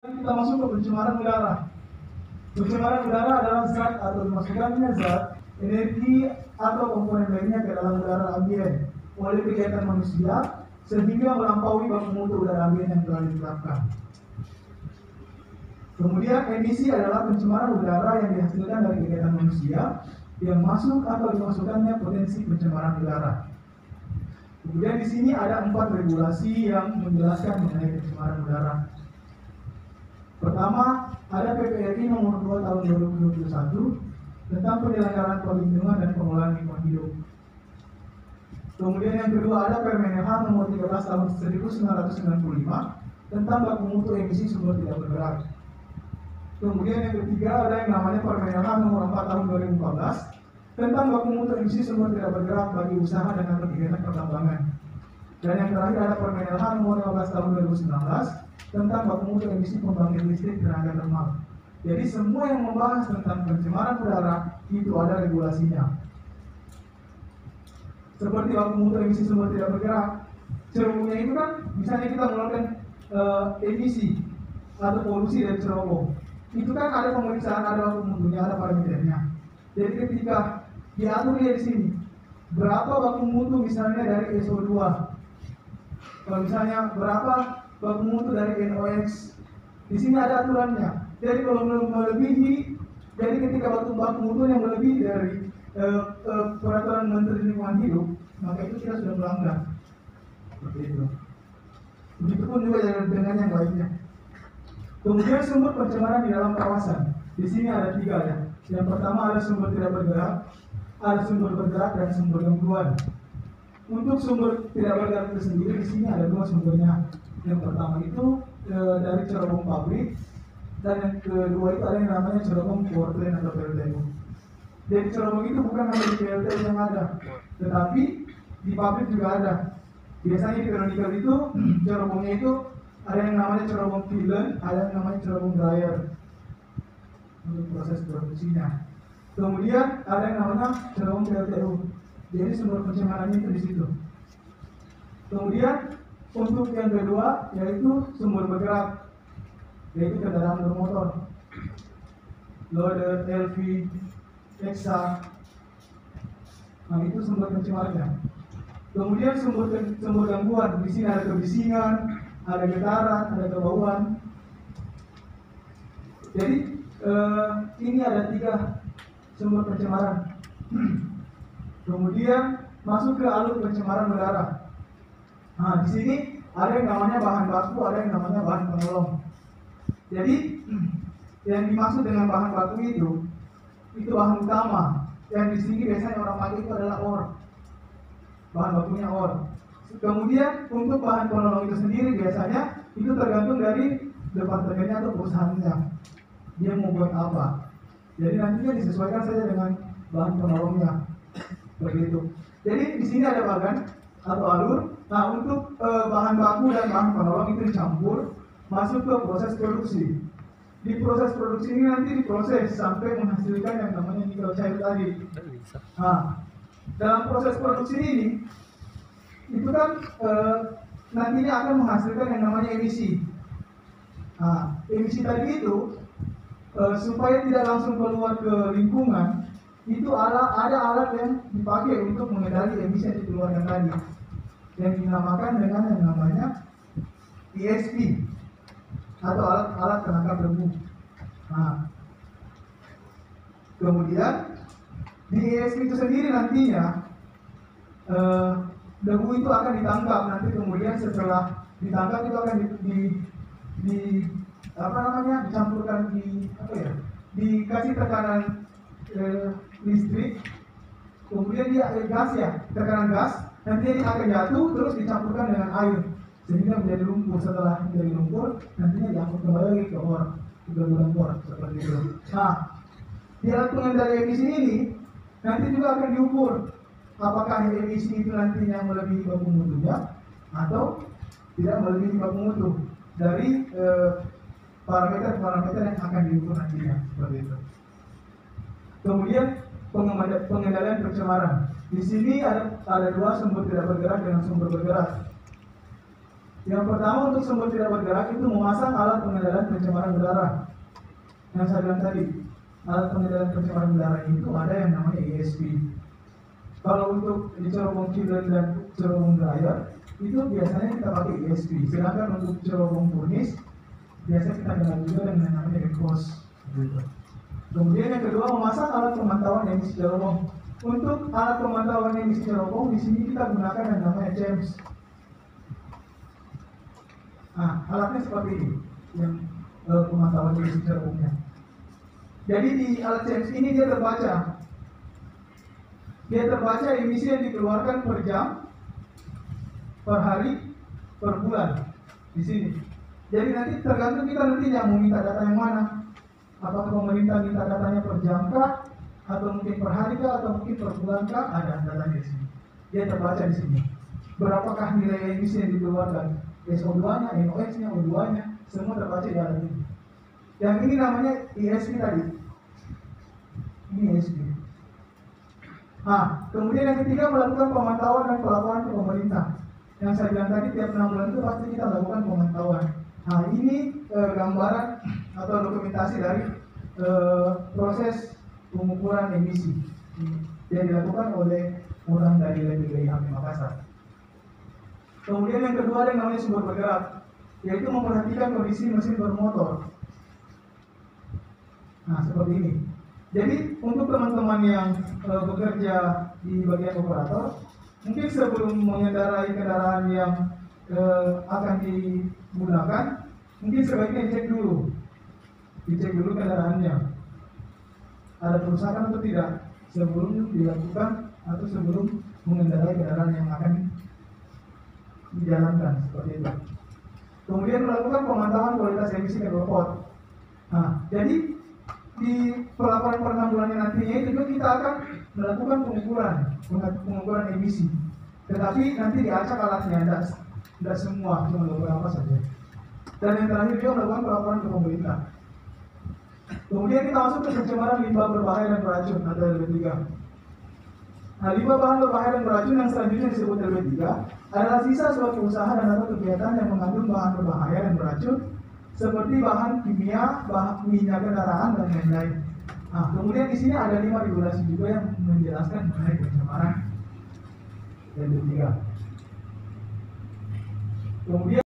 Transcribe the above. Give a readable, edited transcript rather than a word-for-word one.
Kita masuk ke pencemaran udara. Pencemaran udara adalah zat atau dimasukkannya zat, energi atau komponen lainnya ke dalam udara ambien oleh kegiatan manusia sehingga melampaui baku mutu udara ambien yang telah ditetapkan. Kemudian emisi adalah pencemaran udara yang dihasilkan dari kegiatan manusia yang masuk atau dimasukkannya potensi pencemaran udara. Kemudian di sini ada 4 regulasi yang menjelaskan mengenai pencemaran udara. Pertama, ada PPRI nomor 2 tahun 2021 tentang penyelenggaraan perlindungan dan pengelolaan lingkungan hidup. Kemudian yang kedua ada Permenhan nomor 13 tahun 1995 tentang baku mutu emisi sumber tidak bergerak. Kemudian yang ketiga ada yang namanya Permenhan nomor 4 tahun 2014 tentang baku mutu emisi sumber tidak bergerak bagi usaha dan atau kegiatan pertambangan. Dan yang terakhir ada Permenhan nomor 15 tahun 2019 tentang baku mutu emisi pembangkit listrik tenaga termal. Jadi semua yang membahas tentang pencemaran udara itu ada regulasinya. Seperti baku mutu emisi sumber tidak bergerak, cerobongnya itu kan misalnya kita mengeluarkan emisi atau polusi dari cerobong, itu kan ada pemeriksaan, ada baku mutunya, ada parameternya. Jadi ketika diatur di sini berapa baku mutu misalnya dari SO2, kalau misalnya berapa baku mutu dari NOx, di sini ada aturannya. Jadi kalau melebihi, jadi ketika baku mutu yang melebihi dari peraturan Menteri Lingkungan Hidup, maka itu kita sudah melanggar. Seperti itu. Begitupun juga dengan yang lainnya. Kemudian sumber pencemaran di dalam kawasan. Di sini ada 3 ya. Yang pertama ada sumber tidak bergerak, ada sumber bergerak dan sumber gangguan. Untuk sumber tidak bergerak itu sendiri di sini ada 2 sumbernya. Yang pertama itu dari cerobong pabrik, dan yang kedua itu ada yang namanya cerobong power plant atau PLTU. Jadi cerobong itu bukan hanya di PLTU yang ada, tetapi di pabrik juga ada. Biasanya di Veronica itu cerobongnya itu ada yang namanya cerobong kiln, ada yang namanya cerobong dryer untuk proses produksinya. Kemudian ada yang namanya cerobong PLTU. Jadi sumber pencemarannya itu di situ. Kemudian untuk yang kedua yaitu sumber bergerak, yaitu kendaraan bermotor, loader, LV, Hexa. Nah itu sumber pencemarannya. Kemudian sumber gangguan, di sini ada kebisingan, ada getaran, ada kebauan. Jadi ini ada 3 sumber pencemaran. Kemudian masuk ke alur pencemaran udara. Nah di sini ada yang namanya bahan baku, ada yang namanya bahan penolong. Jadi yang dimaksud dengan bahan baku itu bahan utama. Yang di sini biasanya orang pakai itu adalah ore. Bahan bakunya ore. Kemudian untuk bahan penolong itu sendiri biasanya itu tergantung dari departemennya atau perusahaannya. Dia mau buat apa. Jadi nantinya disesuaikan saja dengan bahan penolongnya. Begitu. Jadi di sini ada bagan atau alur. Nah untuk bahan baku dan bahan penolong itu dicampur masuk ke proses produksi. Di proses produksi ini nanti diproses sampai menghasilkan yang namanya nikel cair tadi. Nah, dalam proses produksi ini itu kan nantinya akan menghasilkan yang namanya emisi. Nah, emisi tadi itu supaya tidak langsung keluar ke lingkungan, itu ada alat yang dipakai untuk mengendali emisi yang dikeluarkan tadi, yang dinamakan dengan yang namanya ESP atau alat penangkap debu. Nah, kemudian di ESP itu sendiri nantinya debu itu akan ditangkap. Nanti kemudian setelah ditangkap itu akan dicampurkan dikasih tekanan listrik, kemudian dia gas ya, tekanan gas, nanti dia akan jatuh terus dicampurkan dengan air sehingga menjadi lumpur. Setelah menjadi lumpur nantinya diangkut kembali lagi ke gudang bor seperti itu. Nah, di alat pengendali emisi ini nanti juga akan diukur apakah emisi itu nantinya melebihi baku mutunya atau tidak melebihi baku mutu dari parameter-parameter yang akan diukur nantinya seperti itu. Kemudian pengendalian pencemaran. Di sini ada 2 sumber tidak bergerak dengan sumber bergerak. Yang pertama, untuk sumber tidak bergerak itu memasang alat pengendalian pencemaran udara. Yang saya bilang tadi, alat pengendalian pencemaran udara itu ada yang namanya ESP. Kalau untuk di cerobong chiller dan cerobong dryer itu biasanya kita pakai ESP. Sedangkan untuk cerobong furnace biasanya kita kenal juga dengan yang namanya exhaust. Kemudian yang kedua, memasang alat pemantauan emisi cerobong. Untuk alat pemantauan emisi cerobong di sini kita gunakan yang namanya CEMS. Nah, alatnya seperti ini, yang pemantauan emisi cerobongnya. Jadi di alat CEMS ini dia terbaca emisi yang dikeluarkan per jam, per hari, per bulan di sini. Jadi nanti tergantung kita nantinya mau minta data yang mana. Apakah pemerintah minta datanya per jam kah, atau mungkin per hari kah, atau mungkin per bulan kah, ada datanya di sini. Dia terbaca di sini. Berapakah nilai emisi yang dikeluarkan? SO2-nya, NOx-nya, O2-nya, semua terbaca di alat ini. Yang ini namanya ESP tadi. Ini ESP. Nah, kemudian yang ketiga, melakukan pemantauan dan pelaporan ke pemerintah. Yang saya bilang tadi, tiap 6 bulan itu pasti kita lakukan pemantauan. Nah, ini gambaran atau dokumentasi dari proses pengukuran emisi yang dilakukan oleh orang dari LPGIHP Makassar. Kemudian yang kedua ada yang namanya sumber bergerak, yaitu memperhatikan kondisi mesin bermotor. Nah, seperti ini. Jadi untuk teman-teman yang bekerja di bagian operator, mungkin sebelum mengendarai kendaraan yang akan digunakan, mungkin sebaiknya dicek dulu kendaraannya, ada kerusakan atau tidak sebelum dilakukan atau sebelum mengendarai kendaraan yang akan dijalankan, seperti itu. Kemudian melakukan pemantauan kualitas emisi knalpot. Nah, jadi di pelaporan per 6 bulannya nantinya itu juga kita akan melakukan pengukuran emisi. Tetapi nanti diacak alatnya, tidak semua, cuma beberapa saja. Dan yang terakhir juga melakukan pelaporan ke pemerintah. Kemudian kita masuk ke pencemaran limbah berbahaya dan beracun atau LB3. Nah, limbah bahan berbahaya dan beracun yang selanjutnya disebut LB3 adalah sisa suatu usaha dan atau kegiatan yang mengandung bahan berbahaya dan beracun seperti bahan kimia, bahan minyak kendaraan dan lain-lain. Nah, kemudian di sini ada 5 regulasi juga yang menjelaskan mengenai pencemaran LB3. Kemudian